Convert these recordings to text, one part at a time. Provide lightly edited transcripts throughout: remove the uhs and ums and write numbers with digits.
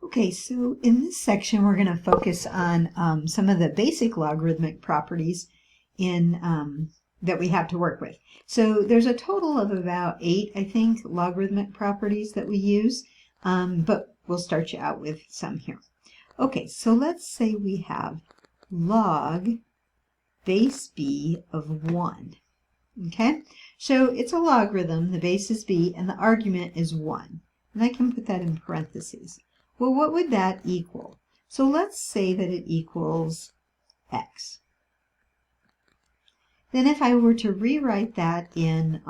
Okay, so in this section we're going to focus on some of the basic logarithmic properties that we have to work with. So there's a total of about 8, I think, logarithmic properties that we use, but we'll start you out with some here. Okay, so let's say we have log base b of 1. Okay, so it's a logarithm, the base is b, and the argument is 1. And I can put that in parentheses. Well, what would that equal? So let's say that it equals x. Then if I were to rewrite that in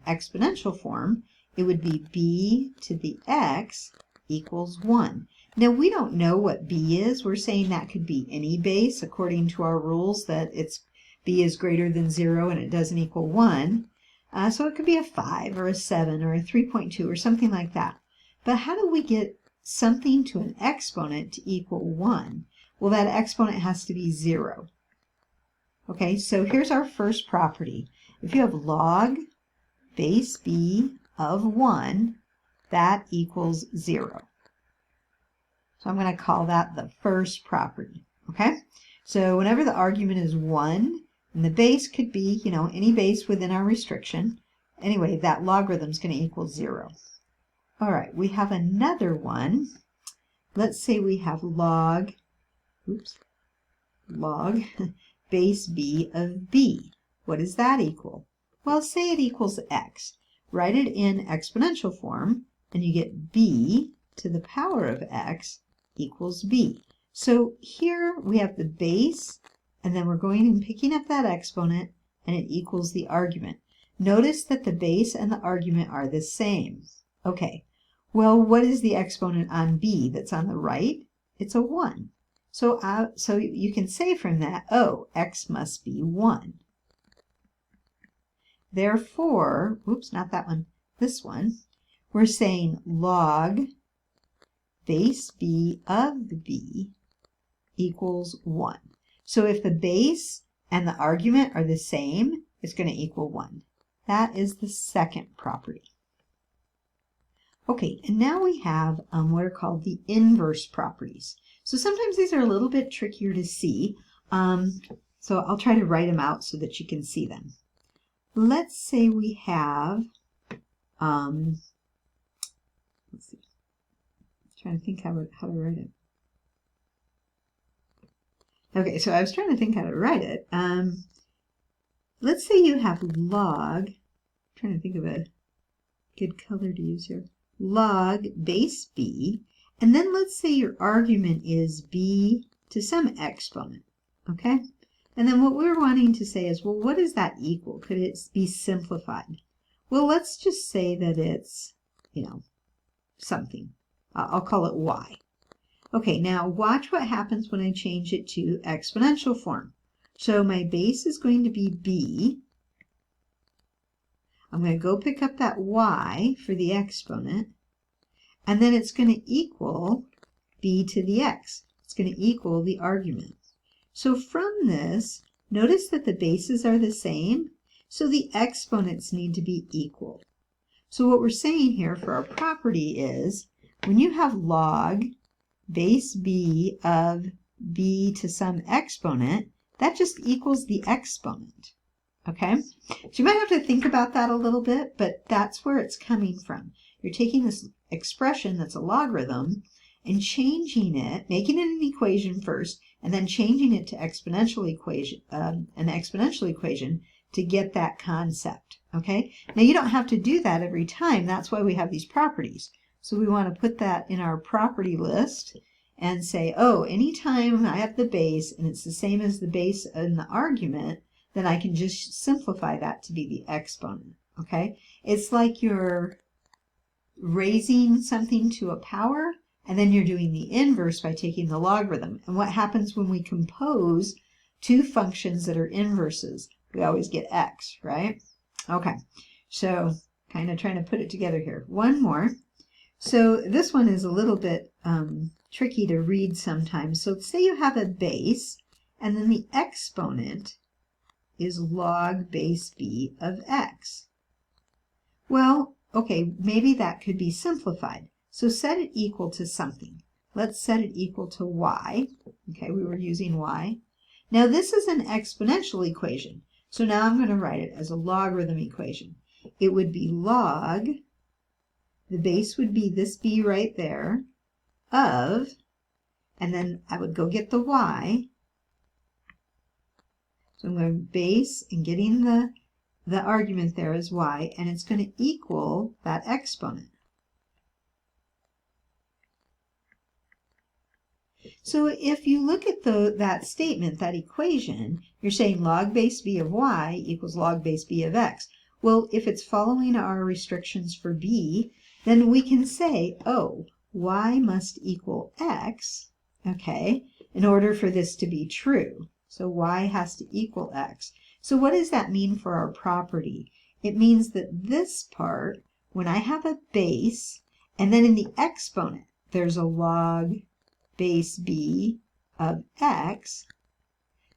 exponential form, it would be b to the x equals 1. Now, we don't know what b is. We're saying that could be any base according to our rules that b is greater than 0 and it doesn't equal 1. So it could be a 5 or a 7 or a 3.2 or something like that. But how do we get something to an exponent to equal 1? Well, that exponent has to be 0. Okay, so here's our first property. If you have log base b of 1, that equals 0. So I'm going to call that the first property. Okay, so whenever the argument is 1, and the base could be, any base within our restriction, anyway, that logarithm is going to equal 0. All right, we have another one. Let's say we have log base b of b. What does that equal? Well, say it equals x. Write it in exponential form, and you get b to the power of x equals b. So here we have the base, and then we're going and picking up that exponent, and it equals the argument. Notice that the base and the argument are the same. Okay, well, what is the exponent on b that's on the right? It's a 1. So you can say from that, oh, x must be 1. Therefore, not that one, this one, we're saying log base b of b equals 1. So if the base and the argument are the same, it's going to equal 1. That is the second property. Okay, and now we have what are called the inverse properties. So sometimes these are a little bit trickier to see, so I'll try to write them out so that you can see them. Let's say we have, let's see, I'm trying to think how to write it. Okay, so I was trying to think how to write it. Let's say you have log, I'm trying to think of a good color to use here, log base b, and then let's say your argument is b to some exponent, okay? And then what we're wanting to say is, well, what does that equal? Could it be simplified? Well, let's just say that it's, something. I'll call it y. Okay, now watch what happens when I change it to exponential form. So my base is going to be b. I'm going to go pick up that y for the exponent, and then it's going to equal b to the x. It's going to equal the argument. So from this, notice that the bases are the same, so the exponents need to be equal. So what we're saying here for our property is, when you have log base b of b to some exponent, that just equals the exponent. Okay, so you might have to think about that a little bit, but that's where it's coming from. You're taking this expression that's a logarithm and changing it, making it an equation first, and then changing it to an exponential equation to get that concept. Okay, now you don't have to do that every time. That's why we have these properties. So we want to put that in our property list and say, oh, anytime I have the base and it's the same as the base in the argument, then I can just simplify that to be the exponent, okay? It's like you're raising something to a power, and then you're doing the inverse by taking the logarithm. And what happens when we compose two functions that are inverses? We always get x, right? Okay, so kind of trying to put it together here. One more. So this one is a little bit tricky to read sometimes. So say you have a base, and then the exponent is log base b of x. Well, okay, maybe that could be simplified. So set it equal to something. let's set it equal to y. Okay, we were using y. Now this is an exponential equation. So now I'm going to write it as a logarithm equation. It would be log, the base would be this b right there, of, and then I would go get the y. So I'm going to base and getting the argument there is y, and it's going to equal that exponent. So if you look at that statement, that equation, you're saying log base b of y equals log base b of x. Well, if it's following our restrictions for b, then we can say, oh, y must equal x, okay, in order for this to be true. So y has to equal x. So what does that mean for our property? It means that this part, when I have a base, and then in the exponent, there's a log base b of x,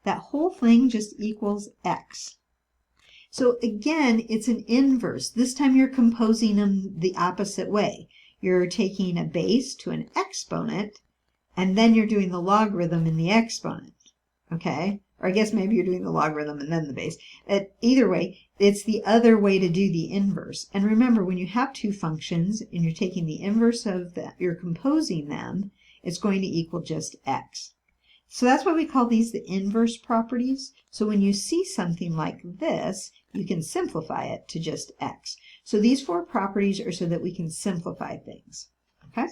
that whole thing just equals x. So again, it's an inverse. This time you're composing them the opposite way. You're taking a base to an exponent, and then you're doing the logarithm in the exponent. Okay? Or I guess maybe you're doing the logarithm and then the base. Either way, it's the other way to do the inverse. And remember, when you have two functions and you're taking the inverse of that, you're composing them, it's going to equal just x. So that's why we call these the inverse properties. So when you see something like this, you can simplify it to just x. So these four properties are so that we can simplify things. Okay?